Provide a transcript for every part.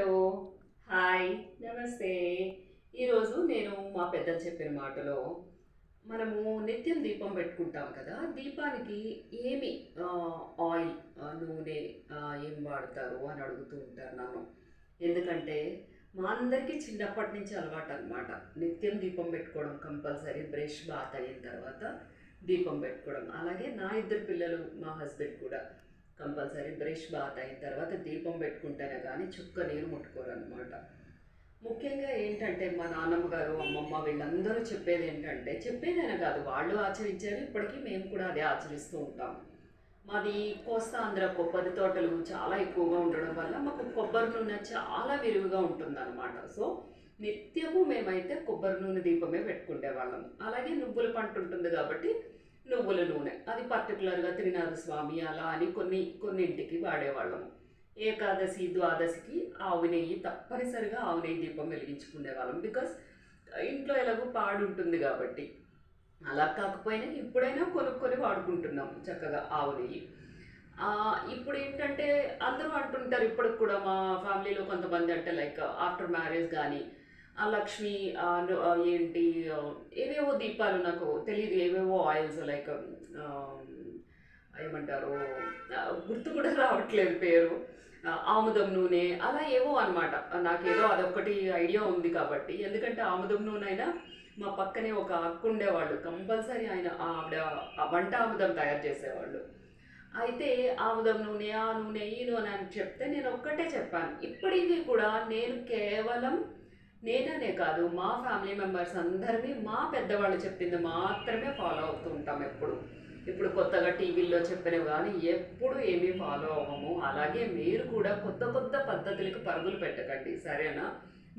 Hello, hi, నమస్తే. ఈరోజు నేను మా పెద్దలు చెప్పిన మాటలో మనము నిత్యం దీపం పెట్టుకుంటాం కదా. దీపానికి ఏమి ఆయిల్, నూనె ఏం వాడతారు అని అడుగుతూ ఉంటారు నన్ను. ఎందుకంటే మా అందరికీ చిన్నప్పటి నుంచి అలవాటు అనమాట. నిత్యం దీపం పెట్టుకోవడం కంపల్సరీ, బ్రష్ బాత్ అయిన తర్వాత దీపం పెట్టుకోవడం. అలాగే నా ఇద్దరు పిల్లలు, మా హస్బెండ్ కూడా కంపల్సరీ బ్రష్ బాత్ అయిన తర్వాత దీపం పెట్టుకుంటేనే కానీ చుక్క నీరు ముట్టుకోరు అనమాట. ముఖ్యంగా ఏంటంటే మా నాన్నమ్మ గారు, అమ్మమ్మ వీళ్ళందరూ చెప్పేది ఏంటంటే, చెప్పేదైనా కాదు, వాళ్ళు ఆచరించారు, ఇప్పటికీ మేము కూడా అదే ఆచరిస్తూ ఉంటాం. మాది కోస్తా ఆంధ్ర కొబ్బరి తోటలు చాలా ఎక్కువగా ఉండడం వల్ల మాకు కొబ్బరి నూనె చాలా విరివిగా ఉంటుందన్నమాట. సో నిత్యము మేమైతే కొబ్బరి నూనె దీపమే పెట్టుకునే వాళ్ళం. అలాగే నువ్వుల పంట ఉంటుంది కాబట్టి నువ్వుల నూనె అది పర్టికులర్గా త్రినాథ స్వామి అలా అని కొన్నింటికి వాడేవాళ్ళము. ఏకాదశి, ద్వాదశికి ఆవు నెయ్యి, తప్పనిసరిగా ఆవు నెయ్యి దీపం వెలిగించుకునే వాళ్ళం. బికాస్ ఇంట్లో ఎలాగో పాడు ఉంటుంది కాబట్టి. అలా కాకపోయినా ఇప్పుడైనా కొనుక్కొని వాడుకుంటున్నాము చక్కగా ఆవు నెయ్యి. ఇప్పుడు ఏంటంటే అందరూ అంటుంటారు, ఇప్పటికి కూడా మా ఫ్యామిలీలో కొంతమంది అంటే లైక్ ఆఫ్టర్ మ్యారేజ్ కానీ ఆ లక్ష్మి ఏంటి ఏవేవో దీపాలు, నాకు తెలియదు ఏవేవో ఆయిల్స్ లైక్ ఏమంటారు, గుర్తు కూడా రావట్లేదు పేరు, ఆముదం నూనె అలా ఏవో అనమాట. నాకేదో అదొక్కటి ఐడియా ఉంది కాబట్టి. ఎందుకంటే ఆముదం నూనె అయినా మా పక్కనే ఒక అక్క ఉండేవాళ్ళు, కంపల్సరీ ఆయన ఆవిడ వంట ఆముదం తయారు చేసేవాళ్ళు. అయితే ఆముదం నూనె, ఆ నూనె, ఈ నూనె అని చెప్తే నేను ఒక్కటే చెప్పాను. ఇప్పటికీ కూడా నేను కేవలం నేననే కాదు, మా ఫ్యామిలీ మెంబర్స్ అందరినీ మా పెద్దవాళ్ళు చెప్పింది మాత్రమే ఫాలో అవుతూ ఉంటాం ఎప్పుడు. ఇప్పుడు కొత్తగా టీవీల్లో చెప్పినవి కానీ ఎప్పుడు ఏమీ ఫాలో అవ్వము. అలాగే మీరు కూడా కొత్త కొత్త పద్ధతులకు పరుగులు పెట్టకండి, సరేనా?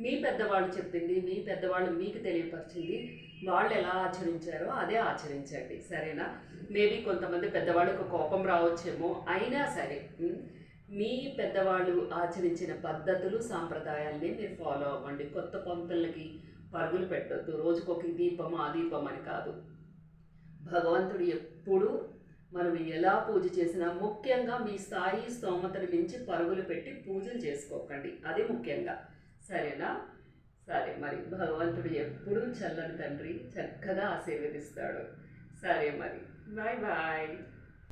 మీ పెద్దవాళ్ళు చెప్పింది, మీ పెద్దవాళ్ళు మీకు తెలియపరిచింది, వాళ్ళు ఎలా ఆచరించారో అదే ఆచరించండి, సరేనా? మేబీ కొంతమంది పెద్దవాళ్ళకు కోపం రావచ్చేమో, అయినా సరే మీ పెద్దవాళ్ళు ఆచరించిన పద్ధతులు, సాంప్రదాయాల్ని మీరు ఫాలో అవ్వండి. కొత్త పంతులకి పరుగులు పెట్టొద్దు. రోజుకొక దీపం, ఆ దీపం అని కాదు. భగవంతుడు ఎప్పుడు మనం ఎలా పూజ చేసినా, ముఖ్యంగా మీ స్థాయి స్తోమతను మించి పరుగులు పెట్టి పూజలు చేసుకోకండి, అది ముఖ్యంగా, సరేనా? సరే మరి, భగవంతుడు ఎప్పుడూ చల్లని తండ్రి, చక్కగా ఆశీర్వదిస్తాడు. సరే మరి, బాయ్ బాయ్.